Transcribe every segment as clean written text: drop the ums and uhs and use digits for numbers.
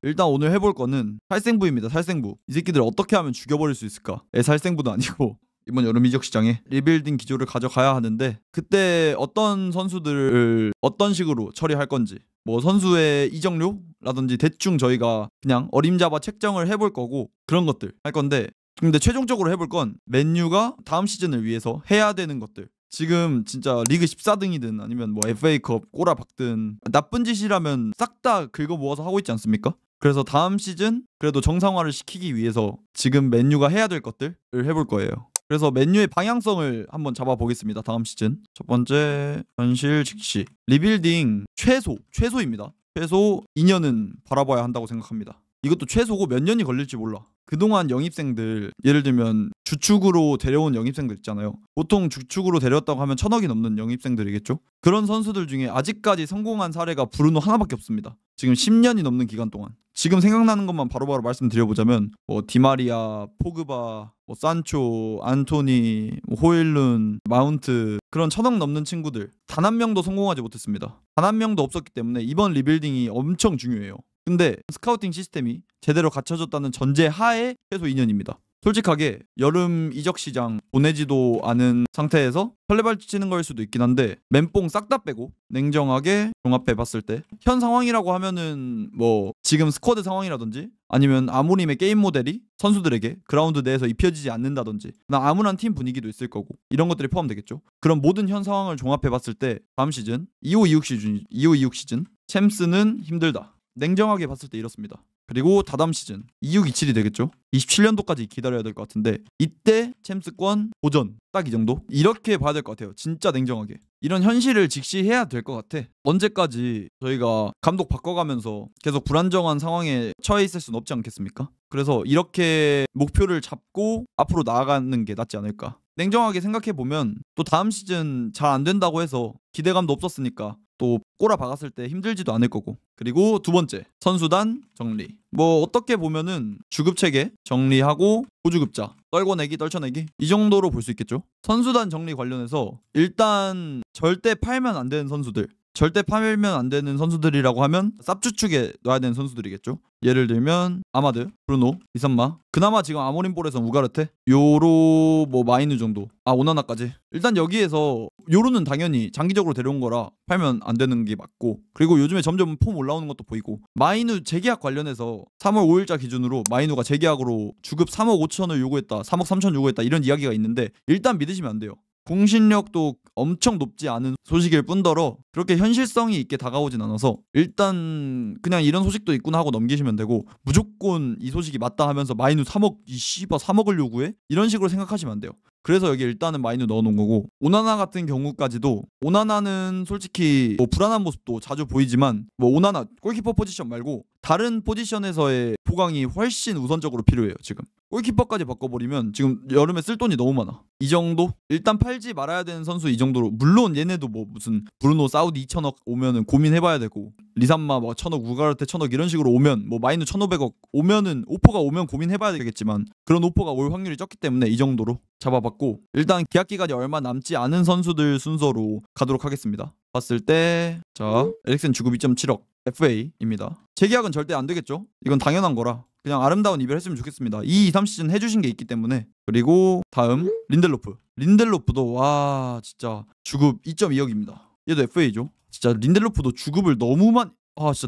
일단 오늘 해볼 거는 살생부입니다. 살생부. 이 새끼들 어떻게 하면 죽여버릴 수 있을까? 살생부도 아니고 이번 여름 이적 시장에 리빌딩 기조를 가져가야 하는데, 그때 어떤 선수들을 어떤 식으로 처리할 건지, 뭐 선수의 이적료라든지 대충 저희가 그냥 어림잡아 책정을 해볼 거고, 그런 것들 할 건데, 근데 최종적으로 해볼 건 맨유가 다음 시즌을 위해서 해야 되는 것들. 지금 진짜 리그 14등이든 아니면 뭐 FA컵 꼬라박든 나쁜 짓이라면 싹 다 긁어 모아서 하고 있지 않습니까? 그래서 다음 시즌 그래도 정상화를 시키기 위해서 지금 맨유가 해야 될 것들을 해볼 거예요. 그래서 맨유의 방향성을 한번 잡아보겠습니다. 다음 시즌 첫 번째, 현실 직시 리빌딩 최소입니다. 최소 2년은 바라봐야 한다고 생각합니다. 이것도 최소고 몇 년이 걸릴지 몰라. 그동안 영입생들, 예를 들면 주축으로 데려온 영입생들 있잖아요. 보통 주축으로 데려왔다고 하면 1,000억이 넘는 영입생들이겠죠. 그런 선수들 중에 아직까지 성공한 사례가 브루노 하나밖에 없습니다. 지금 10년이 넘는 기간 동안. 지금 생각나는 것만 바로바로 말씀드려보자면 뭐 디마리아, 포그바, 뭐 산초, 안토니, 뭐 호일룬, 마운트, 그런 1,000억 넘는 친구들 단 한 명도 성공하지 못했습니다. 단 한 명도 없었기 때문에 이번 리빌딩이 엄청 중요해요. 근데 스카우팅 시스템이 제대로 갖춰졌다는 전제 하에 최소 2년입니다. 솔직하게 여름 이적 시장 보내지도 않은 상태에서 설레발치 치는 거일 수도 있긴 한데, 멘뽕 싹 다 빼고 냉정하게 종합해 봤을 때 현 상황이라고 하면은 뭐 지금 스쿼드 상황이라든지 아니면 아모림의 게임 모델이 선수들에게 그라운드 내에서 입혀지지 않는다든지 암울한 팀 분위기도 있을 거고, 이런 것들이 포함되겠죠. 그런 모든 현 상황을 종합해 봤을 때 다음 시즌 25-26 시즌 챔스는 힘들다. 냉정하게 봤을 때 이렇습니다. 그리고 다다음 시즌 26-27이 되겠죠. 27년도까지 기다려야 될 것 같은데, 이때 챔스권 도전 딱 이 정도? 이렇게 봐야 될 것 같아요. 진짜 냉정하게. 이런 현실을 직시해야 될 것 같아. 언제까지 저희가 감독 바꿔가면서 계속 불안정한 상황에 처해 있을 수는 없지 않겠습니까? 그래서 이렇게 목표를 잡고 앞으로 나아가는 게 낫지 않을까. 냉정하게 생각해보면 또 다음 시즌 잘 안 된다고 해서 기대감도 없었으니까 또 꼬라 박았을 때 힘들지도 않을 거고. 그리고 두 번째, 선수단 정리. 뭐 어떻게 보면은 주급체계 정리하고 보주급자 떨궈내기 떨쳐내기 이 정도로 볼 수 있겠죠. 선수단 정리 관련해서 일단 절대 팔면 안 되는 선수들, 절대 팔면 안 되는 선수들이라고 하면 쌉주축에 놔야 되는 선수들이겠죠. 예를 들면 아마드, 브루노, 이산마, 그나마 지금 아모림볼에선 우가르테, 요로, 뭐 마이누 정도, 오나나까지. 일단 여기에서 요로는 당연히 장기적으로 데려온 거라 팔면 안 되는 게 맞고, 그리고 요즘에 점점 폼 올라오는 것도 보이고, 마이누 재계약 관련해서 3월 5일자 기준으로 마이누가 재계약으로 주급 3억 5천을 요구했다, 3억 3천 요구했다, 이런 이야기가 있는데 일단 믿으시면 안 돼요. 공신력도 엄청 높지 않은 소식일 뿐더러 그렇게 현실성이 있게 다가오진 않아서 일단 그냥 이런 소식도 있구나 하고 넘기시면 되고, 무조건 이 소식이 맞다 하면서 마이누 3억, 이 씨발 3억을 요구해? 이런 식으로 생각하시면 안 돼요. 그래서 여기 일단은 마이누 넣어놓은 거고, 오나나 같은 경우까지도, 오나나는 솔직히 뭐 불안한 모습도 자주 보이지만 뭐 오나나 골키퍼 포지션 말고 다른 포지션에서의 보강이 훨씬 우선적으로 필요해요. 지금 골키퍼까지 바꿔버리면 지금 여름에 쓸 돈이 너무 많아. 이 정도? 일단 팔지 말아야 되는 선수 이 정도로. 물론 얘네도 뭐 무슨 브루노 사우디 2천억 오면은 고민해봐야 되고, 리산마 뭐 1,000억, 우가르테 1,000억 이런 식으로 오면, 뭐 마이누 1,500억 오면은, 오퍼가 오면 고민해봐야 되겠지만 그런 오퍼가 올 확률이 적기 때문에 이 정도로 잡아봤고, 일단 계약 기간이 얼마 남지 않은 선수들 순서로 가도록 하겠습니다. 봤을 때 자, 에릭센 주급 2.7억 FA입니다. 재계약은 절대 안 되겠죠. 이건 당연한 거라 그냥 아름다운 이별 했으면 좋겠습니다. 2-3 시즌 해주신 게 있기 때문에. 그리고 다음 린델로프도 와 진짜 주급 2.2억입니다. 얘도 FA죠. 진짜 린델로프도 주급을 너무만, 진짜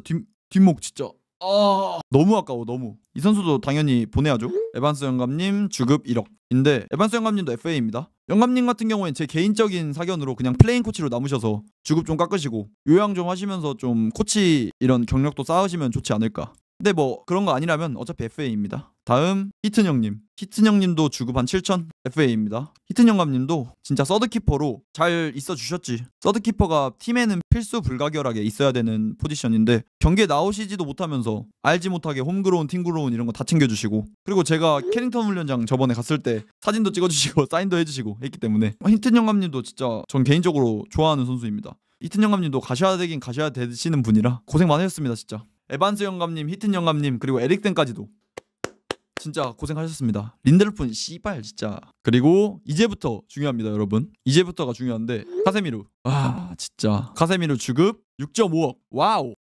뒷목 진짜 너무 아까워. 너무. 이 선수도 당연히 보내야죠. 에반스 영감님 주급 1억인데 에반스 영감님도 FA입니다. 영감님 같은 경우엔 제 개인적인 사견으로 그냥 플레인 코치로 남으셔서 주급 좀 깎으시고 요양 좀 하시면서 좀 코치 이런 경력도 쌓으시면 좋지 않을까. 근데 뭐 그런 거 아니라면 어차피 FA입니다. 다음 히튼 형님도 주급 한 7천 FA입니다. 히튼 영감님도 진짜 서드키퍼로 잘 있어 주셨지. 서드키퍼가 팀에는 필수 불가결하게 있어야 되는 포지션인데 경기에 나오시지도 못하면서 알지 못하게 홈그로운 팀그로운 이런 거 다 챙겨주시고, 그리고 제가 캐링턴 훈련장 저번에 갔을 때 사진도 찍어주시고 사인도 해주시고 했기 때문에 히튼 영감님도 진짜 전 개인적으로 좋아하는 선수입니다. 히튼 영감님도 가셔야 되긴 가셔야 되시는 분이라 고생 많으셨습니다. 진짜 에반스 영감님, 히튼 영감님, 그리고 에릭센까지도 진짜 고생하셨습니다. 린델로프는 씨발 진짜. 그리고 이제부터 중요합니다 여러분. 이제부터가 중요한데 카세미루. 진짜 카세미루 주급 6.5억 와우.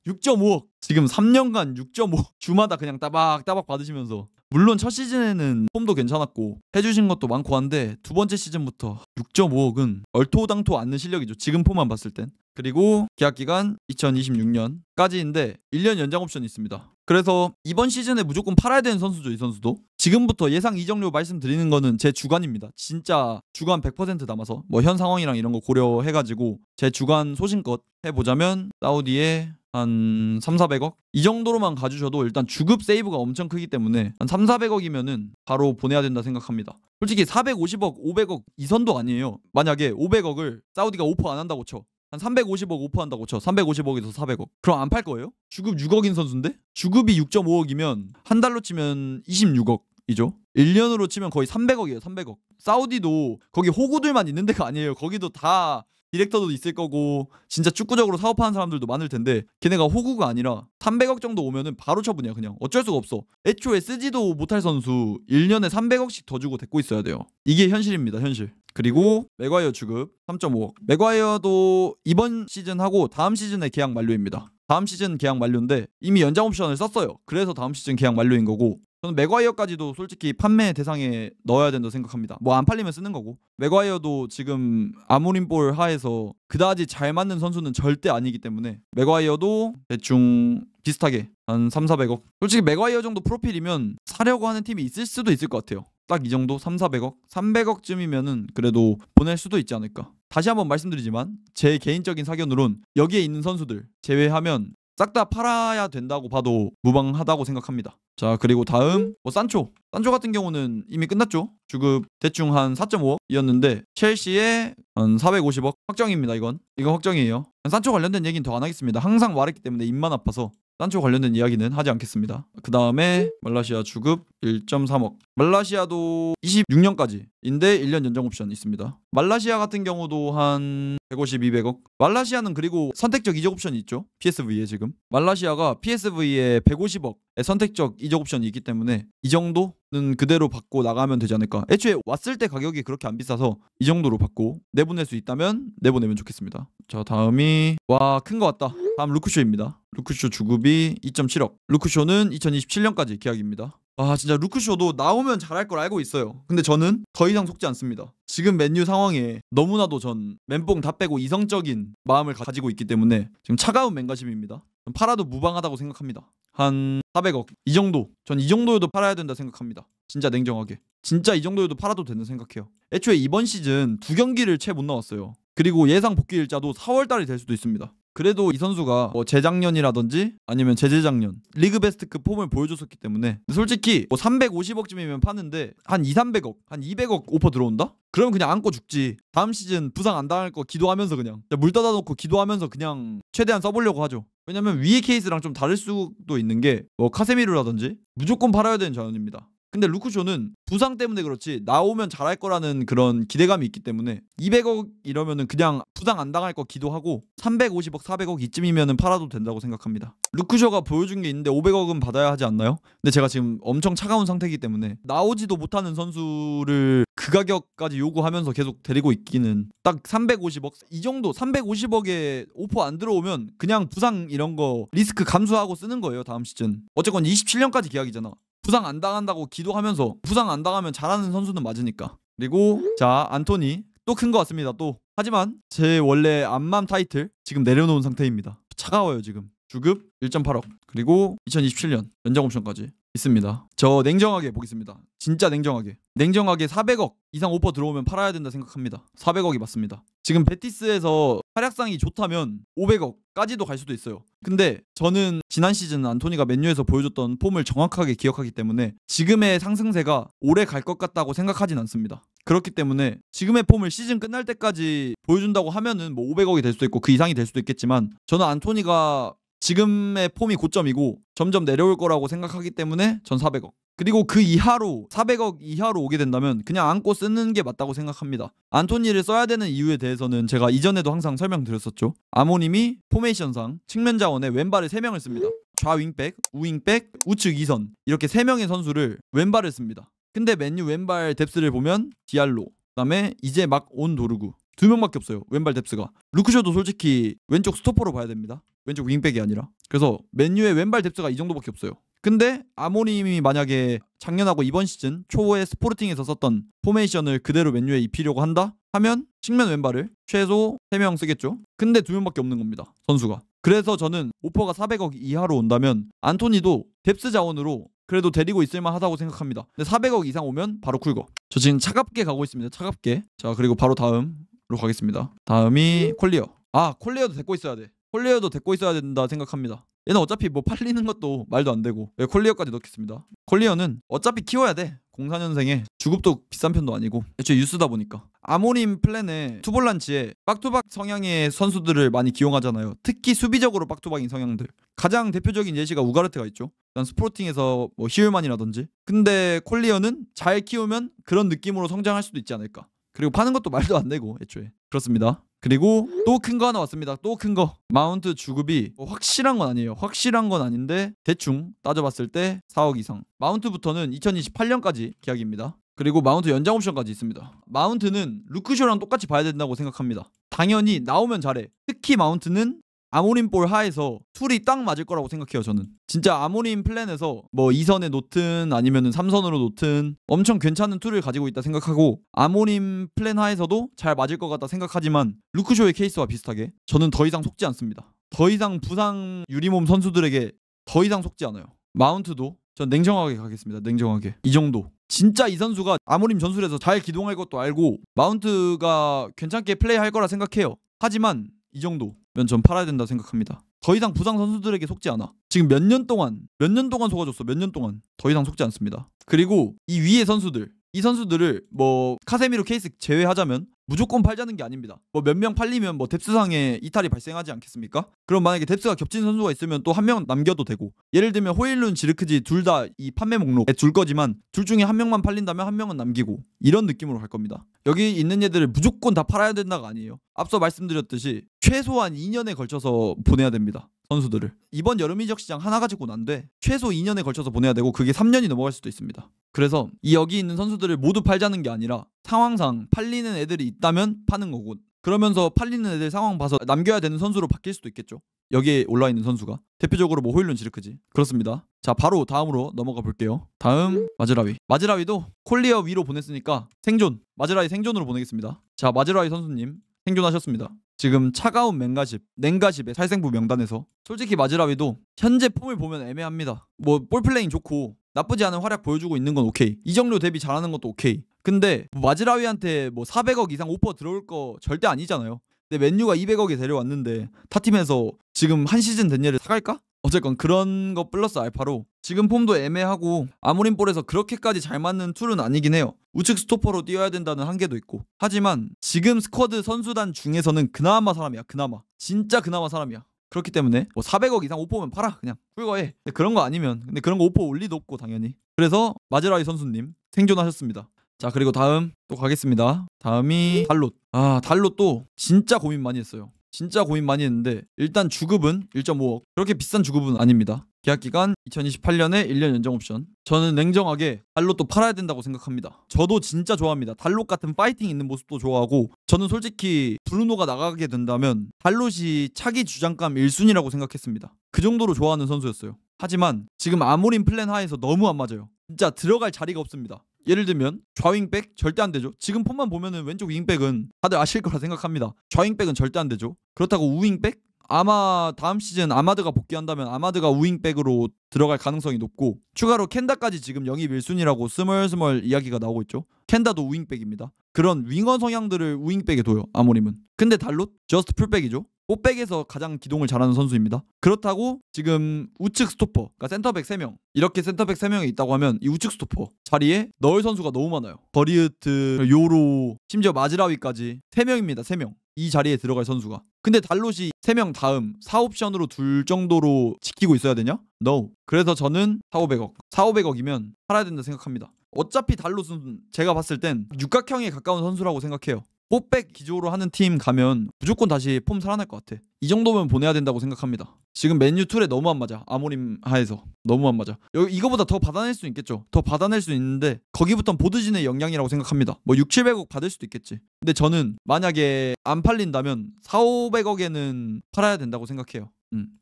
6.5억. 지금 3년간 6.5억 주마다 그냥 따박따박 받으시면서, 물론 첫 시즌에는 폼도 괜찮았고 해주신 것도 많고 한데 두 번째 시즌부터 6.5억은 얼토당토 않는 실력이죠. 지금 폼만 봤을 땐. 그리고 계약 기간 2026년까지인데 1년 연장 옵션이 있습니다. 그래서 이번 시즌에 무조건 팔아야 되는 선수죠. 이 선수도. 지금부터 예상 이적료 말씀드리는 거는 제 주관입니다. 진짜 주관 100% 남아서 뭐 현 상황이랑 이런 거 고려해가지고 제 주관 소신껏 해보자면 사우디에 한 3,400억? 이 정도로만 가주셔도 일단 주급 세이브가 엄청 크기 때문에 한 3,400억이면은 바로 보내야 된다 생각합니다. 솔직히 450억, 500억 이 선도 아니에요. 만약에 500억을 사우디가 오퍼 안 한다고 쳐. 한 350억 오퍼한다고 쳐. 350억에서 400억. 그럼 안 팔 거예요? 주급 6억인 선수인데? 주급이 6.5억이면 한 달로 치면 26억이죠. 1년으로 치면 거의 300억이에요. 300억. 사우디도 거기 호구들만 있는 데가 아니에요. 거기도 다 디렉터도 있을 거고 진짜 축구적으로 사업하는 사람들도 많을 텐데 걔네가 호구가 아니라 300억 정도 오면은 바로 처분이야. 그냥 어쩔 수가 없어. 애초에 쓰지도 못할 선수 1년에 300억씩 더 주고 데리고 있어야 돼요. 이게 현실입니다. 현실. 그리고 맥과이어 주급 3.5억. 맥과이어도 이번 시즌 하고 다음 시즌에 계약 만료입니다. 다음 시즌 계약 만료인데 이미 연장 옵션을 썼어요. 그래서 다음 시즌 계약 만료인 거고, 저는 맥과이어까지도 솔직히 판매 대상에 넣어야 된다고 생각합니다. 뭐 안 팔리면 쓰는 거고. 맥과이어도 지금 아모림볼 하에서 그다지 잘 맞는 선수는 절대 아니기 때문에 맥과이어도 대충 비슷하게 한 3,400억. 솔직히 맥과이어 정도 프로필이면 사려고 하는 팀이 있을 수도 있을 것 같아요. 딱 이 정도 3,400억? 300억쯤이면은 그래도 보낼 수도 있지 않을까. 다시 한번 말씀드리지만 제 개인적인 사견으론 여기에 있는 선수들 제외하면 싹 다 팔아야 된다고 봐도 무방하다고 생각합니다. 자, 그리고 다음 산초 같은 경우는 이미 끝났죠. 주급 대충 한 4.5억이었는데 첼시에 한 450억 확정입니다. 이건 확정이에요. 산초 관련된 얘기는 더 안 하겠습니다. 항상 말했기 때문에 입만 아파서 산초 관련된 이야기는 하지 않겠습니다. 그 다음에 말라시아 주급 1.3억. 말라시아도 26년까지인데 1년 연장 옵션 있습니다. 말라시아 같은 경우도 한 150, 200억. 말라시아는 그리고 선택적 이적 옵션이 있죠. PSV에 지금. 말라시아가 PSV에 150억의 선택적 이적 옵션이 있기 때문에 이 정도는 그대로 받고 나가면 되지 않을까. 애초에 왔을 때 가격이 그렇게 안 비싸서 이 정도로 받고 내보낼 수 있다면 내보내면 좋겠습니다. 자, 다음이 큰 거 같다. 다음 루크쇼입니다. 루크쇼 주급이 2.7억. 루크쇼는 2027년까지 계약입니다. 진짜 루크쇼도 나오면 잘할 걸 알고 있어요. 근데 저는 더 이상 속지 않습니다. 지금 맨유 상황에 너무나도 전 멘봉 다 빼고 이성적인 마음을 가지고 있기 때문에 지금 차가운 맹가심입니다. 팔아도 무방하다고 생각합니다. 한 400억 이 정도. 전 이 정도여도 팔아야 된다 생각합니다. 진짜 냉정하게. 진짜 이 정도여도 팔아도 된다 생각해요. 애초에 이번 시즌 2경기를 채 못 나왔어요. 그리고 예상 복귀 일자도 4월달이 될 수도 있습니다. 그래도 이 선수가 뭐 재작년이라든지 아니면 재재작년 리그 베스트급 폼을 보여줬었기 때문에 솔직히 뭐 350억쯤이면 파는데 한 2, 300억, 한 200억 오퍼 들어온다? 그러면 그냥 안고 죽지. 다음 시즌 부상 안 당할 거 기도하면서 그냥 물 떠다 놓고 기도하면서 그냥 최대한 써보려고 하죠. 왜냐면 위의 케이스랑 좀 다를 수도 있는 게 뭐 카세미르라든지 무조건 팔아야 되는 자원입니다. 근데 루크쇼는 부상 때문에 그렇지 나오면 잘할 거라는 그런 기대감이 있기 때문에 200억 이러면은 그냥 부상 안 당할 거 기도하고 350억, 400억 이쯤이면은 팔아도 된다고 생각합니다. 루크쇼가 보여준 게 있는데 500억은 받아야 하지 않나요? 근데 제가 지금 엄청 차가운 상태이기 때문에 나오지도 못하는 선수를 그 가격까지 요구하면서 계속 데리고 있기는 딱 350억 이 정도 350억에 오퍼 안 들어오면 그냥 부상 이런 거 리스크 감수하고 쓰는 거예요. 다음 시즌. 어쨌건 27년까지 계약이잖아. 부상 안 당한다고 기도하면서 부상 안 당하면 잘하는 선수는 맞으니까. 그리고 자 안토니 또 큰 거 같습니다. 또 하지만 제 원래 암맘 타이틀 지금 내려놓은 상태입니다. 차가워요 지금. 주급 1.8억 그리고 2027년 연장 옵션까지 있습니다. 저 냉정하게 보겠습니다. 진짜 냉정하게 400억 이상 오퍼 들어오면 팔아야 된다 생각합니다. 400억이 맞습니다. 지금 베티스에서 활약상이 좋다면 500억까지도 갈 수도 있어요. 근데 저는 지난 시즌 안토니가 맨유에서 보여줬던 폼을 정확하게 기억하기 때문에 지금의 상승세가 오래 갈 것 같다고 생각하진 않습니다. 그렇기 때문에 지금의 폼을 시즌 끝날 때까지 보여준다고 하면은 뭐 500억이 될 수도 있고 그 이상이 될 수도 있겠지만 저는 안토니가 지금의 폼이 고점이고 점점 내려올 거라고 생각하기 때문에 전 400억. 그리고 그 이하로 400억 이하로 오게 된다면 그냥 안고 쓰는 게 맞다고 생각합니다. 안토니를 써야 되는 이유에 대해서는 제가 이전에도 항상 설명드렸었죠. 아모님이 포메이션상 측면 자원에 왼발을 3명을 씁니다. 좌윙백, 우윙백, 우측 2선 이렇게 3명의 선수를 왼발을 씁니다. 근데 맨유 왼발 뎁스를 보면 디알로 그다음에 이제 막 온 도르구 2명밖에 없어요. 왼발 뎁스가. 루크쇼도 솔직히 왼쪽 스토퍼로 봐야 됩니다. 왼쪽 윙백이 아니라. 그래서 맨유의 왼발 뎁스가 이 정도밖에 없어요. 근데 아모림이 만약에 작년하고 이번 시즌 초에 스포르팅에서 썼던 포메이션을 그대로 맨유에 입히려고 한다 하면 측면 왼발을 최소 3명 쓰겠죠. 근데 2명밖에 없는 겁니다, 선수가. 그래서 저는 오퍼가 400억 이하로 온다면 안토니도 뎁스 자원으로 그래도 데리고 있을만 하다고 생각합니다. 근데 400억 이상 오면 바로 쿨거. 저 지금 차갑게 가고 있습니다, 차갑게. 자, 그리고 바로 다음으로 가겠습니다. 다음이 콜리어. 아, 콜리어도 데리고 있어야 돼. 콜리어도 데리고 있어야 된다 생각합니다. 얘는 어차피 뭐 팔리는 것도 말도 안 되고. 콜리어까지 넣겠습니다. 콜리어는 어차피 키워야 돼. 04년생에 주급도 비싼 편도 아니고 애초에 유스다 보니까. 아모림 플랜에 투볼란치에 박투박 성향의 선수들을 많이 기용하잖아요. 특히 수비적으로 박투박인 성향들. 가장 대표적인 예시가 우가르트가 있죠. 일단 스포팅에서 뭐 히얼만이라든지. 근데 콜리어는 잘 키우면 그런 느낌으로 성장할 수도 있지 않을까. 그리고 파는 것도 말도 안 되고 애초에. 그렇습니다. 그리고 또 큰 거 하나 왔습니다. 또 큰 거. 마운트 주급이 확실한 건 아니에요. 확실한 건 아닌데 대충 따져봤을 때 4억 이상. 마운트부터는 2028년까지 계약입니다. 그리고 마운트 연장 옵션까지 있습니다. 마운트는 루크쇼랑 똑같이 봐야 된다고 생각합니다. 당연히 나오면 잘해. 특히 마운트는 아모림 볼 하에서 툴이 딱 맞을 거라고 생각해요. 저는 진짜 아모림 플랜에서 뭐 2선에 놓든 아니면은 3선으로 놓든 엄청 괜찮은 툴을 가지고 있다 생각하고, 아모림 플랜 하에서도 잘 맞을 것 같다 생각하지만 루크쇼의 케이스와 비슷하게 저는 더 이상 속지 않습니다. 더 이상 부상 유리몸 선수들에게 더 이상 속지 않아요. 마운트도 전 냉정하게 가겠습니다. 냉정하게 이 정도. 진짜 이 선수가 아모림 전술에서 잘 기동할 것도 알고 마운트가 괜찮게 플레이할 거라 생각해요. 하지만 이 정도면 전 팔아야 된다 생각합니다. 더 이상 부상 선수들에게 속지 않아. 지금 몇 년 동안 속아줬어. 몇 년 동안. 더 이상 속지 않습니다. 그리고 이 위의 선수들, 이 선수들을 뭐 카세미로 케이스 제외하자면 무조건 팔자는 게 아닙니다. 뭐 몇 명 팔리면 뭐 뎁스상에 이탈이 발생하지 않겠습니까? 그럼 만약에 뎁스가 겹친 선수가 있으면 또 한 명 남겨도 되고, 예를 들면 호일룬, 지르크지 둘 다 이 판매 목록에 둘 거지만 둘 중에 한 명만 팔린다면 한 명은 남기고, 이런 느낌으로 갈 겁니다. 여기 있는 얘들을 무조건 다 팔아야 된다가 아니에요. 앞서 말씀드렸듯이 최소한 2년에 걸쳐서 보내야 됩니다. 선수들을. 이번 여름 이적 시장 하나 가지고는 안 돼. 최소 2년에 걸쳐서 보내야 되고 그게 3년이 넘어갈 수도 있습니다. 그래서 이 여기 있는 선수들을 모두 팔자는 게 아니라 상황상 팔리는 애들이 있다면 파는 거고, 그러면서 팔리는 애들 상황 봐서 남겨야 되는 선수로 바뀔 수도 있겠죠. 여기에 올라와 있는 선수가 대표적으로 뭐 호일룬, 지르크지. 그렇습니다. 자, 바로 다음으로 넘어가 볼게요. 다음 마즈라위. 마즈라위도 콜리어 위로 보냈으니까 생존. 마즈라위 생존으로 보내겠습니다. 자, 마즈라위 선수님 생존하셨습니다. 지금 차가운 냉가십의 살생부 명단에서 솔직히 마즈라위도 현재 폼을 보면 애매합니다. 뭐 볼플레잉 좋고 나쁘지 않은 활약 보여주고 있는 건 오케이. 이정도 대비 잘하는 것도 오케이. 근데 마즈라위한테 뭐 400억 이상 오퍼 들어올 거 절대 아니잖아요. 근데 맨유가 200억에 데려왔는데 타팀에서 지금 한 시즌 된 얘를 사갈까? 어쨌건 그런 거 플러스 알파로 지금 폼도 애매하고 아모림 볼에서 그렇게까지 잘 맞는 툴은 아니긴 해요. 우측 스토퍼로 뛰어야 된다는 한계도 있고. 하지만 지금 스쿼드 선수단 중에서는 그나마 사람이야. 그나마. 진짜 그나마 사람이야. 그렇기 때문에 뭐 400억 이상 오퍼면 팔아. 그냥 훌거해. 근데 그런 거 아니면, 근데 그런 거 오퍼 올 리도 없고 당연히. 그래서 마즈라위 선수님 생존하셨습니다. 자, 그리고 다음 또 가겠습니다. 다음이 달롯. 아, 달롯도 진짜 고민 많이 했어요. 진짜 고민 많이 했는데 일단 주급은 1.5억. 그렇게 비싼 주급은 아닙니다. 계약기간 2028년에 1년 연장 옵션. 저는 냉정하게 달롯도 팔아야 된다고 생각합니다. 저도 진짜 좋아합니다. 달롯 같은 파이팅 있는 모습도 좋아하고, 저는 솔직히 브루노가 나가게 된다면 달롯이 차기 주장감 1순위라고 생각했습니다. 그 정도로 좋아하는 선수였어요. 하지만 지금 아모림 플랜 하에서 너무 안 맞아요. 진짜 들어갈 자리가 없습니다. 예를 들면 좌윙백 절대 안 되죠. 지금 폼만 보면은 왼쪽 윙백은 다들 아실 거라 생각합니다. 좌윙백은 절대 안 되죠. 그렇다고 우윙백? 아마 다음 시즌 아마드가 복귀한다면 아마드가 우윙백으로 들어갈 가능성이 높고, 추가로 켄다까지 지금 영입 1순위라고 스멀스멀 이야기가 나오고 있죠. 켄다도 우윙백입니다. 그런 윙어 성향들을 우윙백에 둬요, 아모림은. 근데 달롯? 저스트 풀백이죠. 뽀백에서 가장 기동을 잘하는 선수입니다. 그렇다고 지금 우측 스토퍼, 그러니까 센터백 3명, 이렇게 센터백 3명이 있다고 하면 이 우측 스토퍼 자리에 넣을 선수가 너무 많아요. 버리우트, 요로, 심지어 마즈라위까지 3명입니다. 3명. 이 자리에 들어갈 선수가. 근데 달롯이 3명 다음 4옵션으로 둘 정도로 지키고 있어야 되냐? No. 그래서 저는 4,500억. 4,500억이면 팔아야 된다 생각합니다. 어차피 달롯은 제가 봤을 땐 육각형에 가까운 선수라고 생각해요. 뽀백 기조로 하는 팀 가면 무조건 다시 폼 살아날 것 같아. 이 정도면 보내야 된다고 생각합니다. 지금 맨유 툴에 너무 안 맞아. 아모림 하에서 너무 안 맞아. 이거보다 더 받아낼 수 있겠죠. 더 받아낼 수 있는데 거기부터는 보드진의 영향이라고 생각합니다. 뭐 6, 700억 받을 수도 있겠지. 근데 저는 만약에 안 팔린다면 4, 500억에는 팔아야 된다고 생각해요.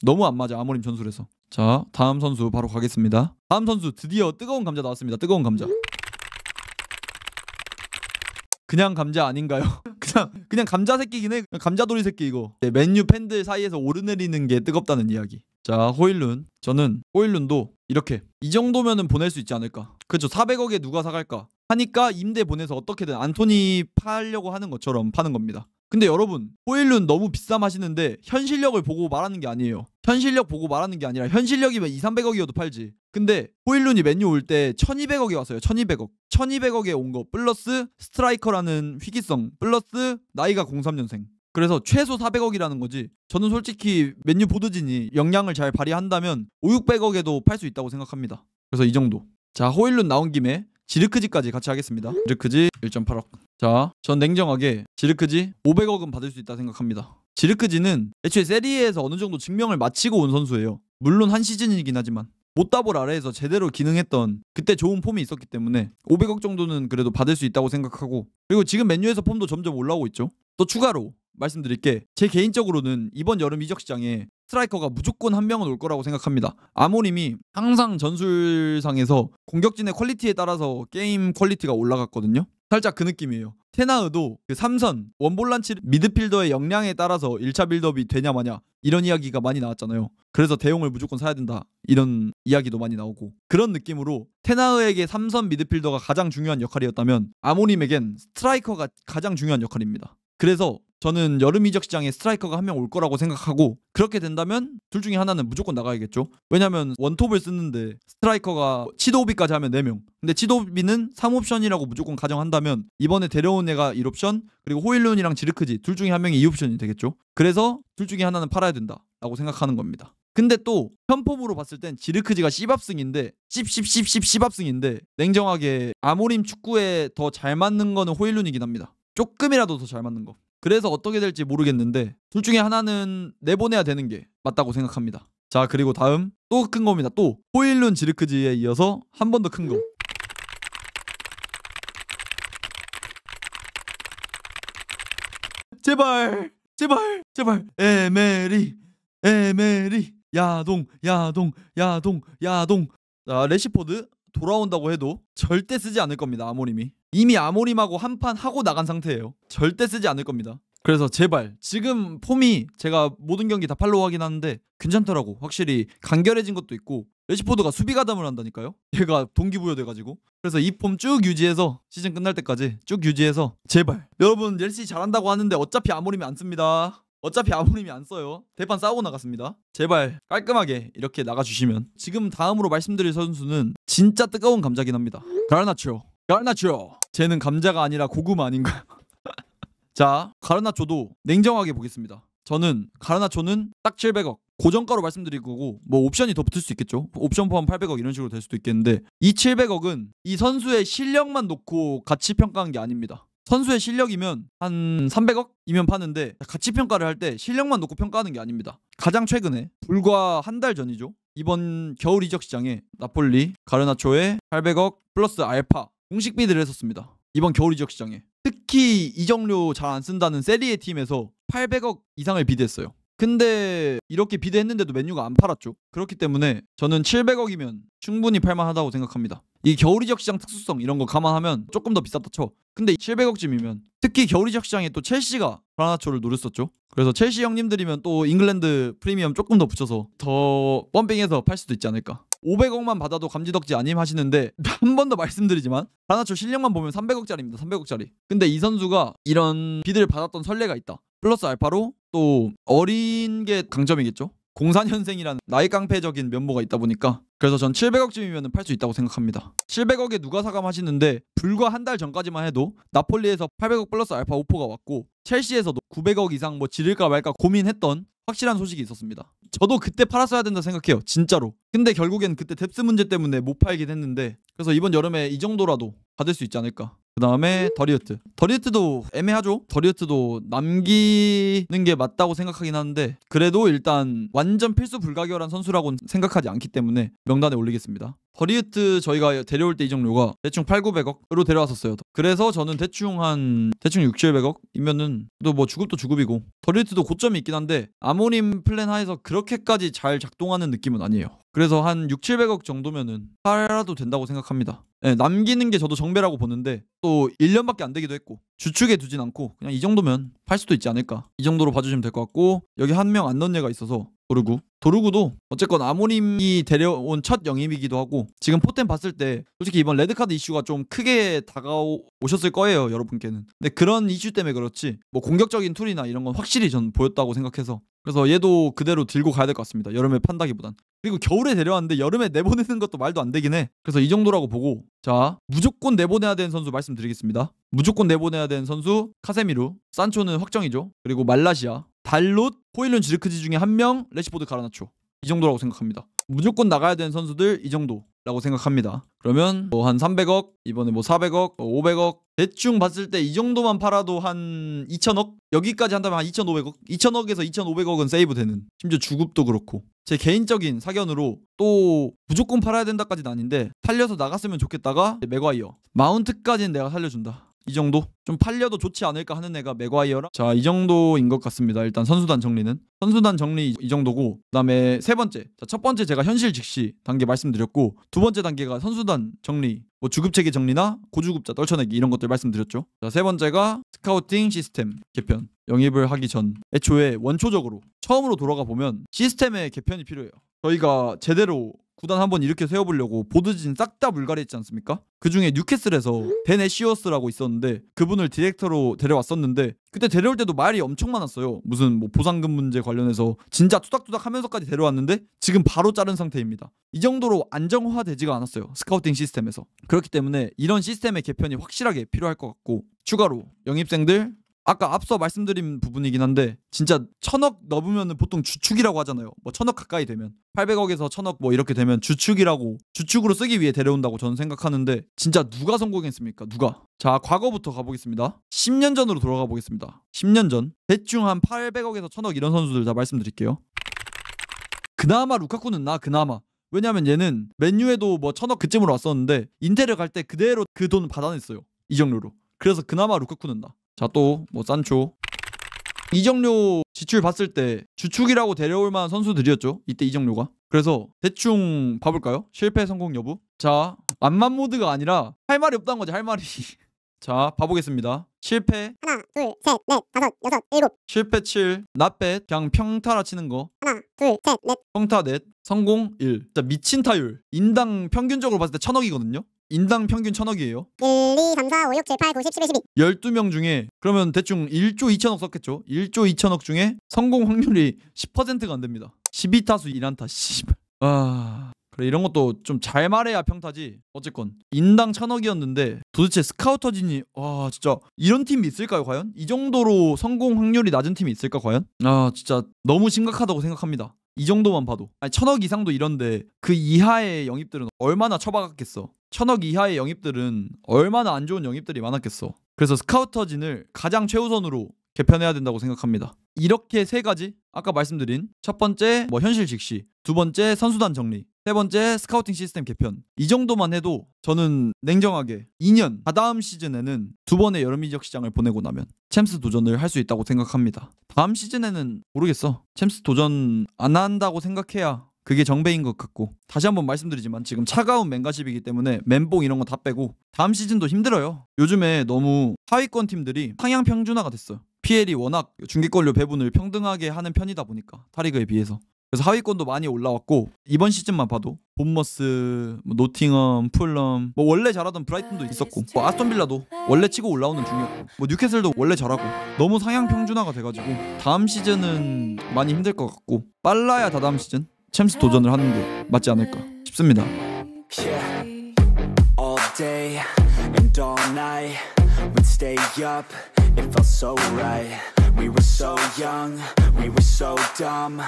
너무 안 맞아 아모림 전술에서. 자 다음 선수 바로 가겠습니다. 다음 선수 드디어 뜨거운 감자 나왔습니다. 뜨거운 감자. 그냥 감자 아닌가요? 그냥 감자 새끼긴 해. 감자돌이 새끼 이거. 네, 맨유 팬들 사이에서 오르내리는 게 뜨겁다는 이야기. 자 호일룬. 저는 호일룬도 이렇게 이 정도면은 보낼 수 있지 않을까. 그렇죠. 400억에 누가 사갈까 하니까 임대 보내서 어떻게든 안토니 팔려고 하는 것처럼 파는 겁니다. 근데 여러분 호일룬 너무 비싸 하시는데 현실력을 보고 말하는 게 아니에요. 현실력 보고 말하는 게 아니라 현실력이면 200~300억이어도 팔지. 근데 호일룬이 맨유 올 때 1200억에 왔어요. 1200억. 1200억에 온 거 플러스 스트라이커라는 희귀성 플러스 나이가 03년생. 그래서 최소 400억이라는 거지. 저는 솔직히 맨유 보드진이 역량을 잘 발휘한다면 500~600억에도 팔 수 있다고 생각합니다. 그래서 이 정도. 자 호일룬 나온 김에 지르크지까지 같이 하겠습니다. 지르크지 1.8억. 자, 전 냉정하게 지르크지 500억은 받을 수 있다 생각합니다. 지르크지는 애초에 세리에에서 어느 정도 증명을 마치고 온 선수예요. 물론 한 시즌이긴 하지만 못다볼 아래에서 제대로 기능했던 그때 좋은 폼이 있었기 때문에 500억 정도는 그래도 받을 수 있다고 생각하고, 그리고 지금 맨유에서 폼도 점점 올라오고 있죠. 또 추가로 말씀드릴게, 제 개인적으로는 이번 여름 이적 시장에 스트라이커가 무조건 한 명은 올 거라고 생각합니다. 아모림이 항상 전술상에서 공격진의 퀄리티에 따라서 게임 퀄리티가 올라갔거든요. 살짝 그 느낌이에요. 테나흐도 그 3선 원볼란치 미드필더의 역량에 따라서 1차 빌드업이 되냐 마냐 이런 이야기가 많이 나왔잖아요. 그래서 대용을 무조건 사야 된다 이런 이야기도 많이 나오고, 그런 느낌으로 테나흐에게 3선 미드필더가 가장 중요한 역할이었다면 아모림에겐 스트라이커가 가장 중요한 역할입니다. 그래서 저는 여름 이적 시장에 스트라이커가 한 명 올 거라고 생각하고, 그렇게 된다면 둘 중에 하나는 무조건 나가야겠죠. 왜냐면 원톱을 쓰는데 스트라이커가 치도비까지 하면 4명. 근데 치도비는 3옵션이라고 무조건 가정한다면 이번에 데려온 애가 1옵션, 그리고 호일룬이랑 지르크지 둘 중에 한 명이 2옵션이 되겠죠. 그래서 둘 중에 하나는 팔아야 된다라고 생각하는 겁니다. 근데 또 편폼으로 봤을 땐 지르크지가 씹압승인데 씹압승인데 냉정하게 아모림 축구에 더 잘 맞는 거는 호일룬이긴 합니다. 조금이라도 더 잘 맞는 거. 그래서 어떻게 될지 모르겠는데 둘 중에 하나는 내보내야 되는 게 맞다고 생각합니다. 자 그리고 다음 또 큰 겁니다. 또 호일룬 지르크지에 이어서 한 번 더 큰 거. 제발 에메리 야동. 자 레시포드 돌아온다고 해도 절대 쓰지 않을 겁니다. 아모림이 이미 아모림하고 한 판 하고 나간 상태예요. 절대 쓰지 않을 겁니다. 그래서 제발, 지금 폼이 제가 모든 경기 다 팔로우 하긴 하는데 괜찮더라고. 확실히 간결해진 것도 있고, 레시포드가 수비 가담을 한다니까요. 얘가 동기부여 돼가지고. 그래서 이 폼 쭉 유지해서 시즌 끝날 때까지 쭉 유지해서 제발. 여러분 첼시 잘한다고 하는데 어차피 아모림이 안 씁니다. 어차피 아모림이 안 써요. 대판 싸우고 나갔습니다. 제발 깔끔하게 이렇게 나가주시면. 지금 다음으로 말씀드릴 선수는 진짜 뜨거운 감자긴 합니다. 가르나초. 쟤는 감자가 아니라 고구마 아닌가요? 자 가르나초도 냉정하게 보겠습니다. 저는 가르나초는 딱 700억 고정가로 말씀드릴 거고, 뭐 옵션이 더 붙을 수 있겠죠. 옵션 포함 800억 이런 식으로 될 수도 있겠는데, 이 700억은 이 선수의 실력만 놓고 가치 평가한 게 아닙니다. 선수의 실력이면 한 300억이면 파는데, 가치 평가를 할 때 실력만 놓고 평가하는 게 아닙니다. 가장 최근에 불과 한 달 전이죠. 이번 겨울 이적 시장에 나폴리 가르나초에 800억 플러스 알파 공식 비드를 했었습니다. 이번 겨울 이적 시장에 특히 이적료 잘 안 쓴다는 세리에 팀에서 800억 이상을 비드했어요. 근데 이렇게 비대했는데도 맨유가 안 팔았죠. 그렇기 때문에 저는 700억이면 충분히 팔만하다고 생각합니다. 이 겨울 이적 시장 특수성 이런 거 감안하면 조금 더 비쌌다 쳐. 근데 700억쯤이면 특히 겨울 이적 시장에 또 첼시가 가르나초를 노렸었죠. 그래서 첼시 형님들이면 또 잉글랜드 프리미엄 조금 더 붙여서 더 펌핑해서 팔 수도 있지 않을까. 500억만 받아도 감지덕지 아님 하시는데 한 번 더 말씀드리지만 가르나초 실력만 보면 300억짜리입니다. 300억짜리. 근데 이 선수가 이런 비드를 받았던 선례가 있다. 플러스 알파로 또 어린 게 강점이겠죠. 04년생이라는 나이 깡패적인 면모가 있다 보니까, 그래서 전 700억쯤이면 팔 수 있다고 생각합니다. 700억에 누가 사감하시는데 불과 한 달 전까지만 해도 나폴리에서 800억 플러스 알파 오퍼가 왔고, 첼시에서도 900억 이상 뭐 지를까 말까 고민했던 확실한 소식이 있었습니다. 저도 그때 팔았어야 된다 생각해요. 진짜로. 근데 결국엔 그때 뎁스 문제 때문에 못 팔긴 했는데, 그래서 이번 여름에 이 정도라도 받을 수 있지 않을까. 그 다음에 더리우트도 애매하죠. 더리우트도 남기는 게 맞다고 생각하긴 하는데 그래도 일단 완전 필수 불가결한 선수라고는 생각하지 않기 때문에 명단에 올리겠습니다. 더리우트 저희가 데려올 때 이적료가 대충 8,900억으로 데려왔었어요. 그래서 저는 대충 6,700억이면은 또 뭐 주급도 주급이고 더리우트도 고점이 있긴 한데 아모림 플랜 하에서 그렇게까지 잘 작동하는 느낌은 아니에요. 그래서 한 6,700억 정도면은 팔아도 된다고 생각합니다. 네, 남기는 게 저도 정배라고 보는데 또 1년밖에 안 되기도 했고 주축에 두진 않고 그냥 이 정도면 팔 수도 있지 않을까, 이 정도로 봐주시면 될 것 같고, 여기 한 명 안 넣은 얘가 있어서 도르구도 어쨌건 아모림이 데려온 첫 영입이기도 하고 지금 포텐 봤을 때 솔직히 이번 레드카드 이슈가 좀 크게 다가오셨을 거예요 여러분께는. 근데 그런 이슈 때문에 그렇지 뭐 공격적인 툴이나 이런 건 확실히 전 보였다고 생각해서 그래서 얘도 그대로 들고 가야 될 것 같습니다. 여름에 판다기보단. 그리고 겨울에 데려왔는데 여름에 내보내는 것도 말도 안 되긴 해. 그래서 이 정도라고 보고, 자 무조건 내보내야 되는 선수 말씀드리겠습니다. 무조건 내보내야 되는 선수 카세미루, 산초는 확정이죠. 그리고 말라시아, 달롯, 호일룬, 지르크지 중에 한 명, 레시포드, 가라나초. 이 정도라고 생각합니다. 무조건 나가야 되는 선수들 이 정도라고 생각합니다. 그러면 뭐 한 300억, 이번에 뭐 400억, 500억 대충 봤을 때 이 정도만 팔아도 한 2,000억? 여기까지 한다면 한 2,500억? 2,000억에서 2,500억은 세이브 되는, 심지어 주급도 그렇고. 제 개인적인 사견으로 또 무조건 팔아야 된다까지는 아닌데 팔려서 나갔으면 좋겠다가 맥과이어, 마운트까지는 내가 살려준다, 이 정도? 좀 팔려도 좋지 않을까 하는 애가 맥과이어라. 자, 이 정도인 것 같습니다. 일단 선수단 정리 이 정도고, 그 다음에 세 번째, 자, 첫 번째 제가 현실 직시 단계 말씀드렸고, 두 번째 단계가 선수단 정리, 뭐 주급체계 정리나 고주급자 떨쳐내기 이런 것들 말씀드렸죠. 자, 세 번째가 스카우팅 시스템 개편. 영입을 하기 전 애초에 원초적으로 처음으로 돌아가 보면 시스템의 개편이 필요해요. 저희가 제대로 구단 한번 이렇게 세워보려고 보드진 싹 다 물갈이했지 않습니까? 그중에 뉴캐슬에서 벤 애쉬워스라고 있었는데 그분을 디렉터로 데려왔었는데 그때 데려올 때도 말이 엄청 많았어요. 무슨 뭐 보상금 문제 관련해서 진짜 투닥투닥 하면서까지 데려왔는데 지금 바로 자른 상태입니다. 이 정도로 안정화되지가 않았어요, 스카우팅 시스템에서. 그렇기 때문에 이런 시스템의 개편이 확실하게 필요할 것 같고, 추가로 영입생들 아까 앞서 말씀드린 부분이긴 한데 진짜 1,000억 넘으면 보통 주축이라고 하잖아요. 뭐 1,000억 가까이 되면 800억에서 1,000억 뭐 이렇게 되면 주축으로 쓰기 위해 데려온다고 저는 생각하는데 진짜 누가 성공했습니까? 누가? 자, 과거부터 가보겠습니다. 10년 전으로 돌아가 보겠습니다. 10년 전 대충 한 800억에서 1,000억 이런 선수들 다 말씀드릴게요. 그나마 루카쿠는 그나마. 왜냐면 얘는 맨유에도 뭐 1,000억 그쯤으로 왔었는데 인테리어 갈 때 그대로 그 돈 받아냈어요, 이적료로. 그래서 그나마 루카쿠는 나. 자, 또 뭐 산초, 이적료 지출 봤을 때 주축이라고 데려올 만한 선수들이었죠, 이때 이적료가. 그래서 대충 봐볼까요? 실패 성공 여부. 자, 안만 모드가 아니라 할 말이 없다는 거지, 할 말이. 자, 봐보겠습니다. 실패 하나, 둘, 셋, 넷, 다섯, 여섯, 일곱. 실패 7, 나뱃 그냥 평타라 치는 거 하나, 둘, 셋, 넷. 평타 넷, 성공 1. 진짜 미친 타율. 인당 평균적으로 봤을 때 1,000억이거든요. 인당 평균 1,000억이에요. 1, 2, 3, 4, 5, 6, 7, 8, 9, 10, 11, 12. 12명 중에 그러면 대충 1조 2천억 썼겠죠. 1조 2천억 중에 성공 확률이 10%가 안 됩니다. 12타수 1안타. 씨발. 그래, 이런 것도 좀 잘 말해야 평타지. 어쨌건 인당 1,000억이었는데 도대체 스카우터진이 진짜 이런 팀이 있을까요 과연? 이 정도로 성공 확률이 낮은 팀이 있을까 과연? 진짜 너무 심각하다고 생각합니다. 이 정도만 봐도. 아니, 1,000억 이상도 이런데 그 이하의 영입들은 얼마나 처박았겠어. 1,000억 이하의 영입들은 얼마나 안 좋은 영입들이 많았겠어. 그래서 스카우터진을 가장 최우선으로 개편해야 된다고 생각합니다. 이렇게 세 가지, 아까 말씀드린 첫 번째 뭐 현실 직시, 두 번째 선수단 정리, 세 번째 스카우팅 시스템 개편, 이 정도만 해도 저는 냉정하게 2년 다다음 시즌에는 두 번의 여름 이적 시장을 보내고 나면 챔스 도전을 할 수 있다고 생각합니다. 다음 시즌에는 모르겠어. 챔스 도전 안 한다고 생각해야 그게 정배인 것 같고, 다시 한번 말씀드리지만 지금 차가운 맹가십이기 때문에 멘봉 이런 거 다 빼고 다음 시즌도 힘들어요. 요즘에 너무 하위권 팀들이 상향 평준화가 됐어요. PL이 워낙 중계권료 배분을 평등하게 하는 편이다 보니까 타리그에 비해서. 그래서 하위권도 많이 올라왔고, 이번 시즌만 봐도 본머스, 노팅엄, 풀럼, 뭐 원래 잘하던 브라이튼도 있었고, 뭐 아스톤빌라도 원래 치고 올라오는 중이었고, 뭐 뉴캐슬도 원래 잘하고, 너무 상향 평준화가 돼가지고 다음 시즌은 많이 힘들 것 같고, 빨라야 다다음 시즌 챔스 도전을 하는 게 맞지 않을까 싶습니다. All day and all night we'd stay up, it felt so right. We were so young, we were so dumb.